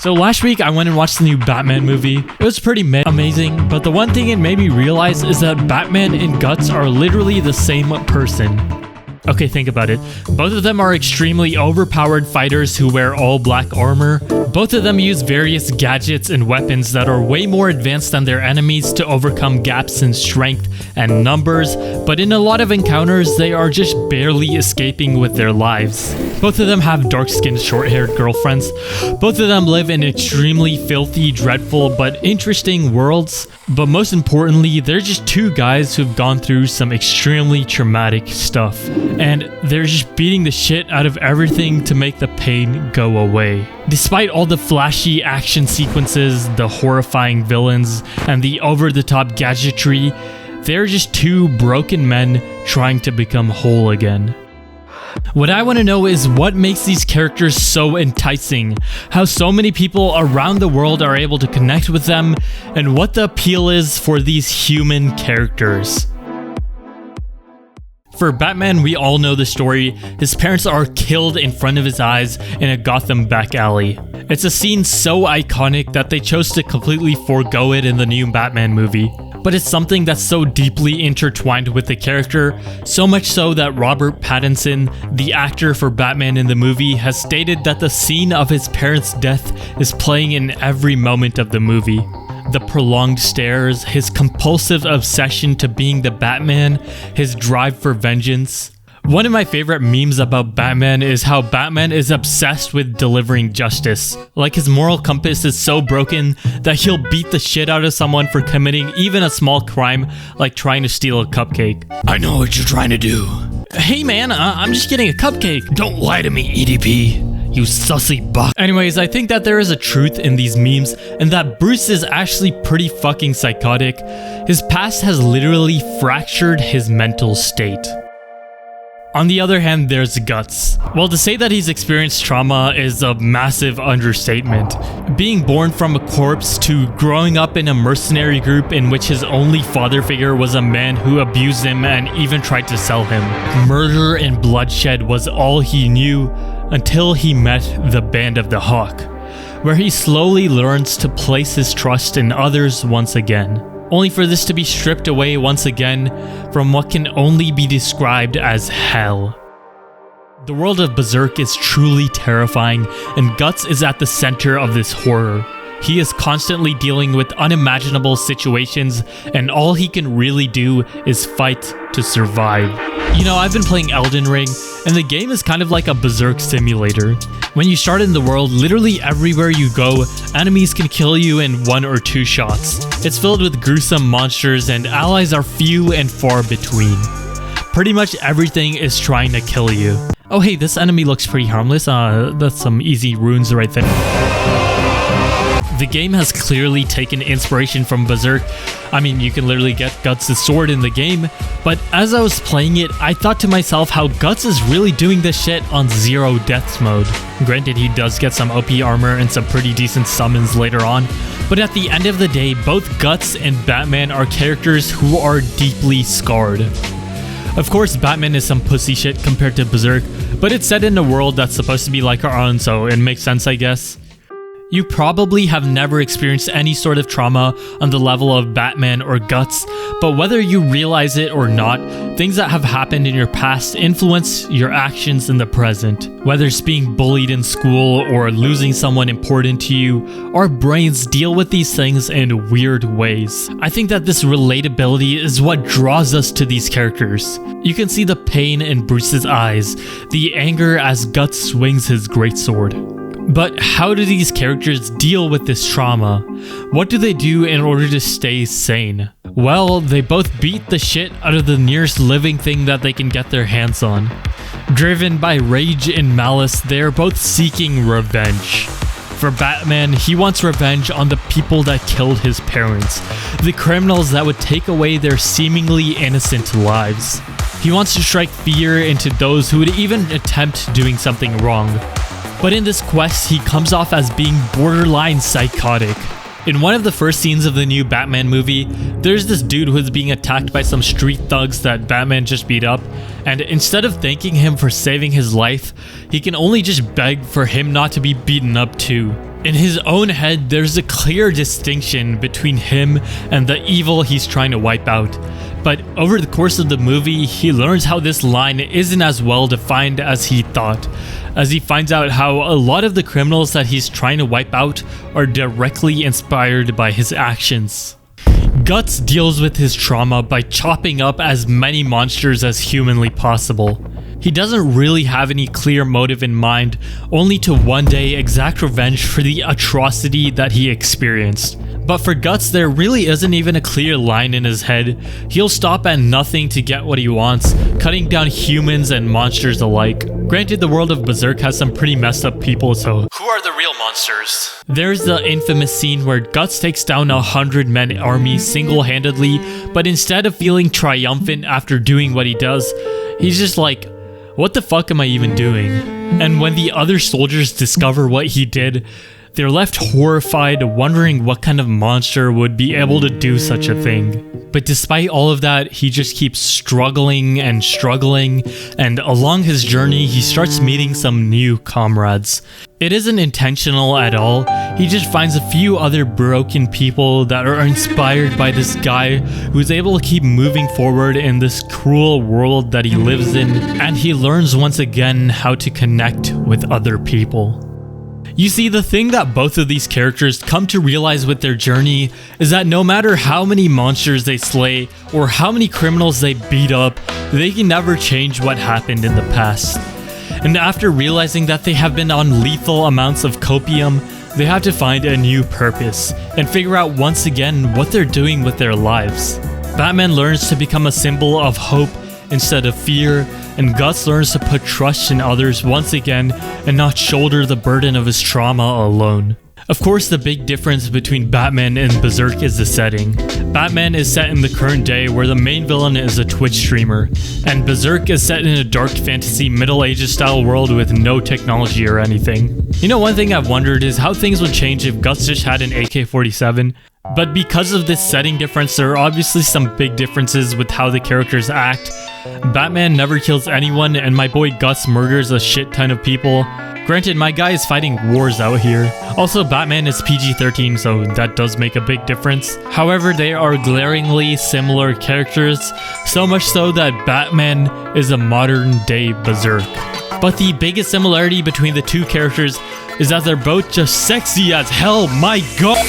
So last week I went and watched the new Batman movie. It was pretty amazing, but the one thing it made me realize is that Batman and Guts are literally the same person. Okay, think about it. Both of them are extremely overpowered fighters who wear all black armor. Both of them use various gadgets and weapons that are way more advanced than their enemies to overcome gaps in strength and numbers, but in a lot of encounters, they are just barely escaping with their lives. Both of them have dark-skinned, short-haired girlfriends. Both of them live in extremely filthy, dreadful, but interesting worlds. But most importantly, they're just two guys who've gone through some extremely traumatic stuff. And they're just beating the shit out of everything to make the pain go away. Despite all the flashy action sequences, the horrifying villains, and the over-the-top gadgetry, they're just two broken men trying to become whole again. What I want to know is what makes these characters so enticing, how so many people around the world are able to connect with them, and what the appeal is for these human characters. For Batman, we all know the story. His parents are killed in front of his eyes in a Gotham back alley. It's a scene so iconic that they chose to completely forego it in the new Batman movie. But it's something that's so deeply intertwined with the character, so much so that Robert Pattinson, the actor for Batman in the movie, has stated that the scene of his parents' death is playing in every moment of the movie. The prolonged stares, his compulsive obsession to being the Batman, his drive for vengeance. One of my favorite memes about Batman is how Batman is obsessed with delivering justice. Like his moral compass is so broken that he'll beat the shit out of someone for committing even a small crime like trying to steal a cupcake. I know what you're trying to do. Hey man, I'm just getting a cupcake. Don't lie to me, EDP. You sussy buck. Anyways, I think that there is a truth in these memes and that Bruce is actually pretty fucking psychotic. His past has literally fractured his mental state. On the other hand, there's Guts. Well, to say that he's experienced trauma is a massive understatement. Being born from a corpse to growing up in a mercenary group in which his only father figure was a man who abused him and even tried to sell him. Murder and bloodshed was all he knew until he met the Band of the Hawk, where he slowly learns to place his trust in others once again, only for this to be stripped away once again from what can only be described as hell. The world of Berserk is truly terrifying, and Guts is at the center of this horror. He is constantly dealing with unimaginable situations, and all he can really do is fight to survive. You know, I've been playing Elden Ring, and the game is kind of like a Berserk simulator. When you start in the world, literally everywhere you go, enemies can kill you in 1 or 2 shots. It's filled with gruesome monsters, and allies are few and far between. Pretty much everything is trying to kill you. Oh hey, this enemy looks pretty harmless. That's some easy runes right there. The game has clearly taken inspiration from Berserk. I mean, you can literally get Guts' sword in the game, but as I was playing it, I thought to myself how Guts is really doing this shit on 0 deaths mode. Granted, he does get some OP armor and some pretty decent summons later on, but at the end of the day, both Guts and Batman are characters who are deeply scarred. Of course, Batman is some pussy shit compared to Berserk, but it's set in a world that's supposed to be like our own, so it makes sense, I guess. You probably have never experienced any sort of trauma on the level of Batman or Guts, but whether you realize it or not, things that have happened in your past influence your actions in the present. Whether it's being bullied in school or losing someone important to you, our brains deal with these things in weird ways. I think that this relatability is what draws us to these characters. You can see the pain in Bruce's eyes, the anger as Guts swings his greatsword. But how do these characters deal with this trauma? What do they do in order to stay sane? Well, they both beat the shit out of the nearest living thing that they can get their hands on. Driven by rage and malice, they are both seeking revenge. For Batman, he wants revenge on the people that killed his parents, the criminals that would take away their seemingly innocent lives. He wants to strike fear into those who would even attempt doing something wrong. But in this quest, he comes off as being borderline psychotic. In one of the first scenes of the new Batman movie, there's this dude who's being attacked by some street thugs that Batman just beat up, and instead of thanking him for saving his life, he can only just beg for him not to be beaten up too. In his own head, there's a clear distinction between him and the evil he's trying to wipe out. But over the course of the movie, he learns how this line isn't as well defined as he thought, as he finds out how a lot of the criminals that he's trying to wipe out are directly inspired by his actions. Guts deals with his trauma by chopping up as many monsters as humanly possible. He doesn't really have any clear motive in mind, only to one day exact revenge for the atrocity that he experienced. But for Guts, there really isn't even a clear line in his head. He'll stop at nothing to get what he wants, cutting down humans and monsters alike. Granted, the world of Berserk has some pretty messed up people, so who are the real monsters? There's the infamous scene where Guts takes down a 100-man army single-handedly, but instead of feeling triumphant after doing what he does, he's just like, what the fuck am I even doing? And when the other soldiers discover what he did, they're left horrified, wondering what kind of monster would be able to do such a thing. But despite all of that, he just keeps struggling, and along his journey, he starts meeting some new comrades. It isn't intentional at all, he just finds a few other broken people that are inspired by this guy who's able to keep moving forward in this cruel world that he lives in, and he learns once again how to connect with other people. You see, the thing that both of these characters come to realize with their journey is that no matter how many monsters they slay or how many criminals they beat up, they can never change what happened in the past. And after realizing that they have been on lethal amounts of copium, they have to find a new purpose and figure out once again what they're doing with their lives. Batman learns to become a symbol of hope instead of fear, and Guts learns to put trust in others once again and not shoulder the burden of his trauma alone. Of course, the big difference between Batman and Berserk is the setting. Batman is set in the current day where the main villain is a Twitch streamer, and Berserk is set in a dark fantasy Middle Ages style world with no technology or anything. You know, one thing I've wondered is how things would change if Guts just had an AK-47. But because of this setting difference, there are obviously some big differences with how the characters act. Batman never kills anyone, and my boy Guts murders a shit ton of people. Granted, my guy is fighting wars out here. Also, Batman is PG-13, so that does make a big difference. However, they are glaringly similar characters, so much so that Batman is a modern-day Berserk. But the biggest similarity between the two characters is that they're both just sexy as hell, my god!